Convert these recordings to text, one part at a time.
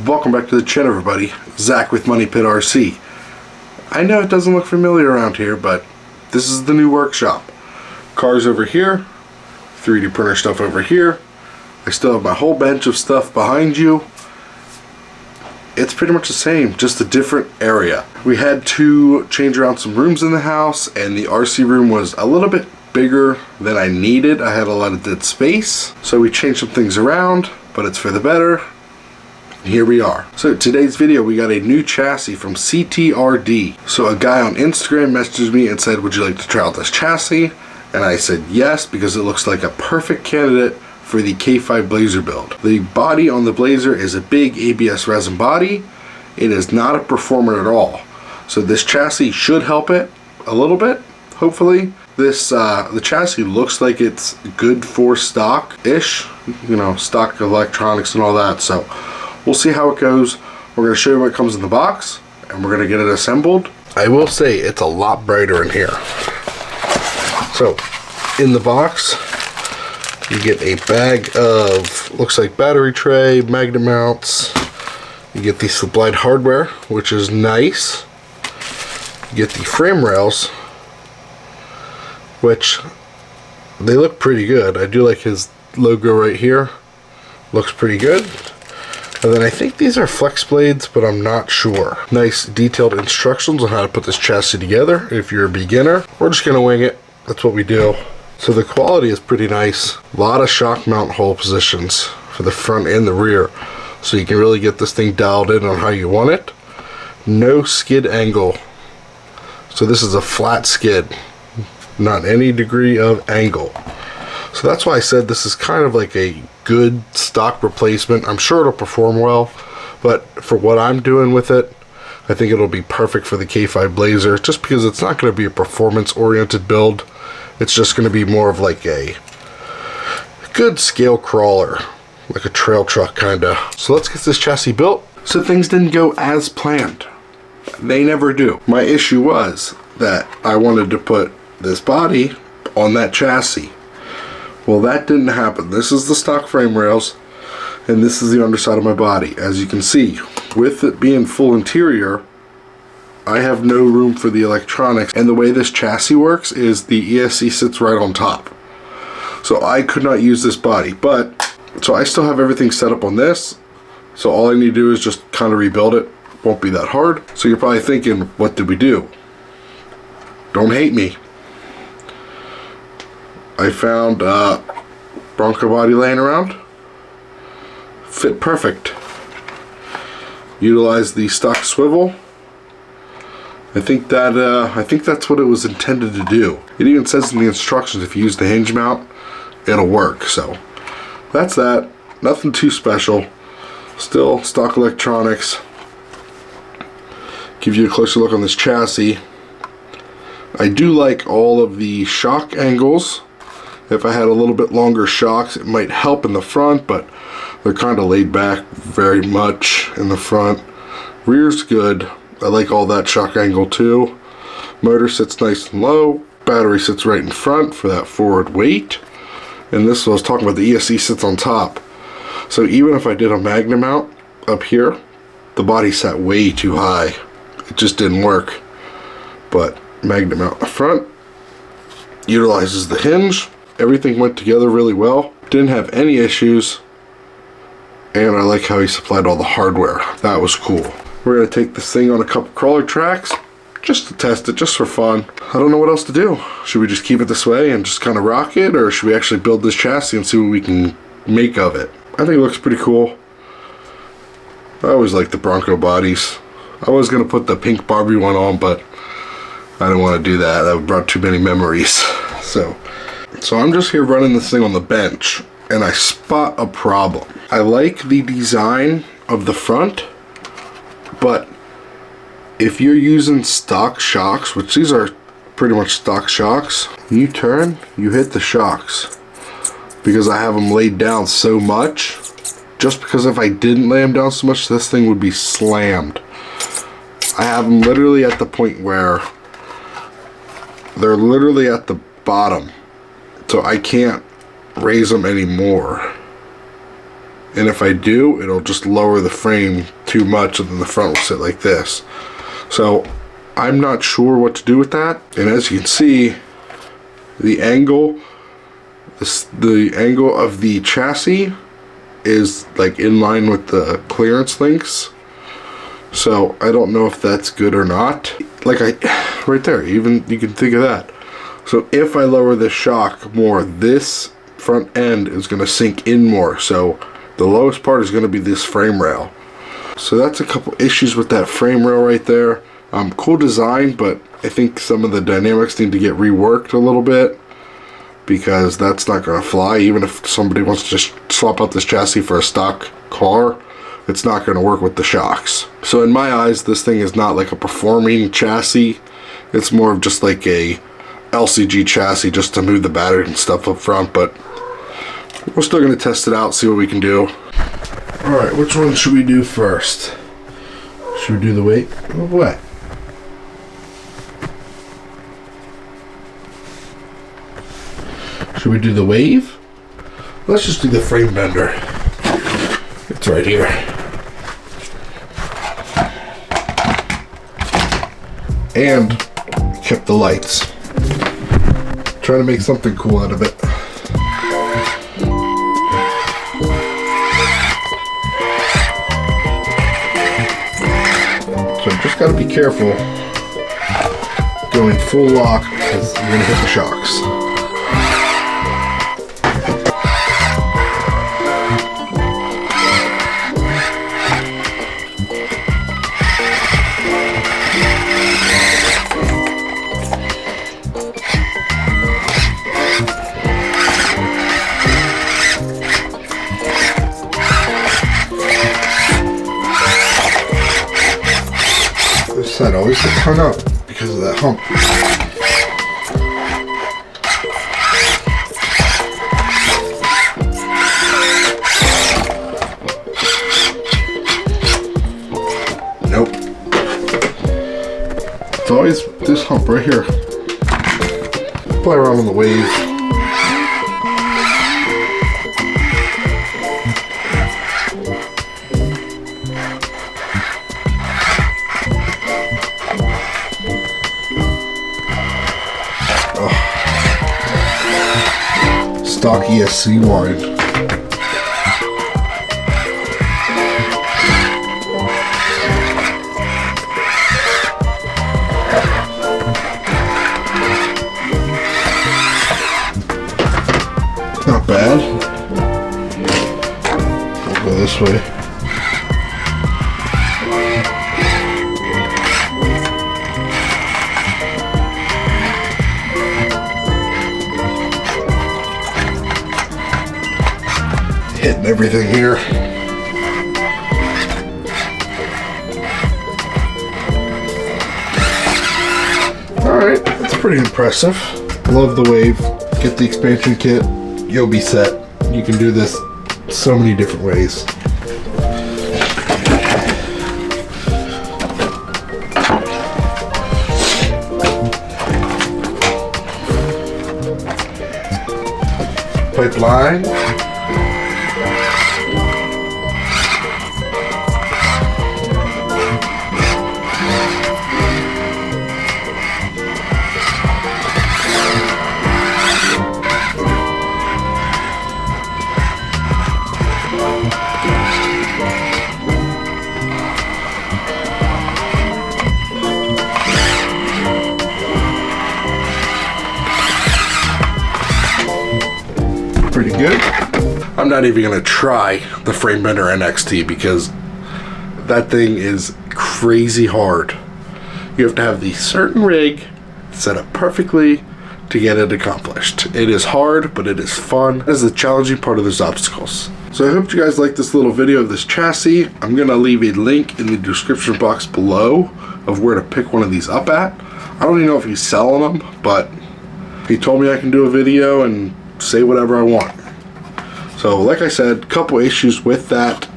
Welcome back to the channel, everybody. Zach with Money Pit RC. I know it doesn't look familiar around here, but this is the new workshop. Cars over here, 3D printer stuff over here. I still have my whole bench of stuff behind you. It's pretty much the same, just a different area. We had to change around some rooms in the house, and the RC room was a little bit bigger than I needed. I had a lot of dead space, so we changed some things around, but it's for the better. Here we are. So today's video, we got a new chassis from CTRD. So a guy on Instagram messaged me and said, would you like to try out this chassis? And I said yes, because it looks like a perfect candidate for the K5 Blazer build. The body on the Blazer is a big ABS resin body. It is not a performer at all. So this chassis should help it a little bit, hopefully. The chassis looks like it's good for stock-ish, you know, stock electronics and all that. So we'll see how it goes. We're going to show you what comes in the box, and we're going to get it assembled. I will say it's a lot brighter in here. So, in the box, you get a bag of, looks like battery tray, magnet mounts. You get the supplied hardware, which is nice. You get the frame rails, which they look pretty good. I do like his logo right here. Looks pretty good. And then I think these are flex blades, but I'm not sure. Nice detailed instructions on how to put this chassis together. If you're a beginner, we're just gonna wing it. That's what we do. So the quality is pretty nice. A lot of shock mount hole positions for the front and the rear. So you can really get this thing dialed in on how you want it. No skid angle. So this is a flat skid, not any degree of angle. So that's why I said this is kind of like a good stock replacement. I'm sure it'll perform well, but for what I'm doing with it, I think it'll be perfect for the K5 Blazer, just because it's not going to be a performance-oriented build. It's just going to be more of like a good scale crawler, like a trail truck kinda. So let's get this chassis built. So things didn't go as planned. They never do. My issue was that I wanted to put this body on that chassis. Well, that didn't happen. This is the stock frame rails, and this is the underside of my body. As you can see, with it being full interior, I have no room for the electronics, and the way this chassis works is the ESC sits right on top. So I could not use this body, so I still have everything set up on this, so all I need to do is just kind of rebuild it. Won't be that hard. So you're probably thinking, what did we do? Don't hate me. I found Bronco body laying around. Fit perfect. Utilize the stock swivel. I think that's what it was intended to do. It even says in the instructions if you use the hinge mount, it'll work. So that's that. Nothing too special. Still stock electronics. Give you a closer look on this chassis. I do like all of the shock angles. If I had a little bit longer shocks, it might help in the front, but they're kind of laid back very much in the front. Rear's good. I like all that shock angle too. Motor sits nice and low. Battery sits right in front for that forward weight. And this, I was talking about, the ESC sits on top. So even if I did a magnet mount up here, the body sat way too high. It just didn't work. But magnet mount in the front utilizes the hinge. Everything went together really well. Didn't have any issues. And I like how he supplied all the hardware. That was cool. We're going to take this thing on a couple crawler tracks just to test it, just for fun. I don't know what else to do. Should we just keep it this way and just kind of rock it? Or should we actually build this chassis and see what we can make of it? I think it looks pretty cool. I always like the Bronco bodies. I was going to put the pink Barbie one on, but I didn't want to do that. That brought too many memories. So I'm just here running this thing on the bench, and I spot a problem. I like the design of the front, but if you're using stock shocks, which these are pretty much stock shocks, you turn, you hit the shocks. Because I have them laid down so much, just because if I didn't lay them down so much, this thing would be slammed. I have them literally at the point where they're literally at the bottom. So I can't raise them anymore. and if I do, it'll just lower the frame too much, and then the front will sit like this. So I'm not sure what to do with that. And as you can see, the angle of the chassis is like in line with the clearance links. So I don't know if that's good or not. Like right there, even you can think of that. So if I lower this shock more, this front end is going to sink in more. So the lowest part is going to be this frame rail. So that's a couple issues with that frame rail right there. Cool design, but I think some of the dynamics need to get reworked a little bit, because that's not going to fly. Even if somebody wants to just swap out this chassis for a stock car, it's not going to work with the shocks. So in my eyes, this thing is not like a performing chassis. It's more of just like a LCG chassis just to move the battery and stuff up front, but we're still going to test it out, see what we can do. Alright, which one should we do first? Should we do the weight? What? Should we do the wave? Let's just do the frame bender. It's right here. And kept the lights. Trying to make something cool out of it. So just gotta be careful going full lock, because you're gonna hit the shocks. This side always gets hung up because of that hump. Nope. It's always this hump right here. Play around on the wave. Stock ESC wide. Not bad. We'll go this way. Hitting everything here. Alright, that's pretty impressive. Love the wave. Get the expansion kit. You'll be set. You can do this so many different ways. Pipeline. Pretty good. I'm not even gonna try the Frame Bender NXT because that thing is crazy hard. You have to have the certain rig set up perfectly to get it accomplished. It is hard, but it is fun. That is the challenging part of those obstacles. So I hope you guys liked this little video of this chassis. I'm gonna leave a link in the description box below of where to pick one of these up at. I don't even know if he's selling them, but he told me I can do a video and say whatever I want. So like I said, couple issues with that.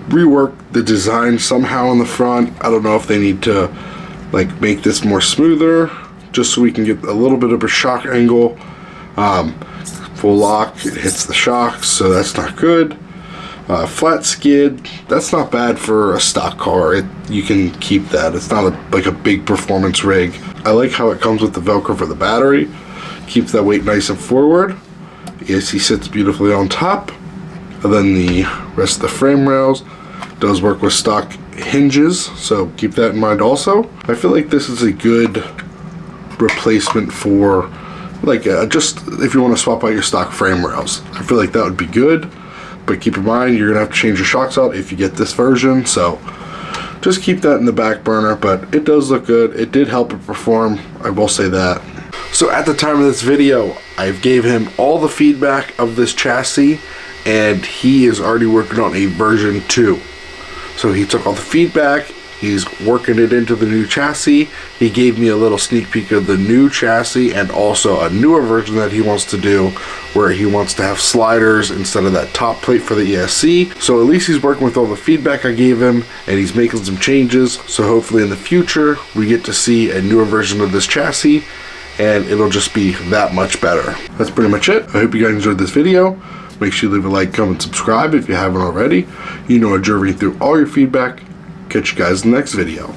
Rework the design somehow on the front. I don't know if they need to like make this more smoother just so we can get a little bit of a shock angle. Full lock, it hits the shocks, so that's not good. Flat skid, that's not bad for a stock car. You can keep that. It's not like a big performance rig. I like how it comes with the Velcro for the battery. Keeps that weight nice and forward. ESC sits beautifully on top. And then the rest of the frame rails does work with stock hinges, so keep that in mind also. I feel like this is a good replacement for like just if you want to swap out your stock frame rails. I feel like that would be good, but keep in mind you're gonna have to change your shocks out if you get this version, so just keep that in the back burner. But it does look good. It did help it perform, I will say that. So at the time of this video, I've gave him all the feedback of this chassis, and he is already working on a version 2. So he took all the feedback, he's working it into the new chassis. He gave me a little sneak peek of the new chassis and also a newer version that he wants to do, where he wants to have sliders instead of that top plate for the ESC. So at least he's working with all the feedback I gave him, and he's making some changes. So hopefully in the future we get to see a newer version of this chassis, and it'll just be that much better. That's pretty much it. I hope you guys enjoyed this video. Make sure you leave a like, comment, subscribe if you haven't already. You know I enjoy reading through all your feedback. Catch you guys in the next video.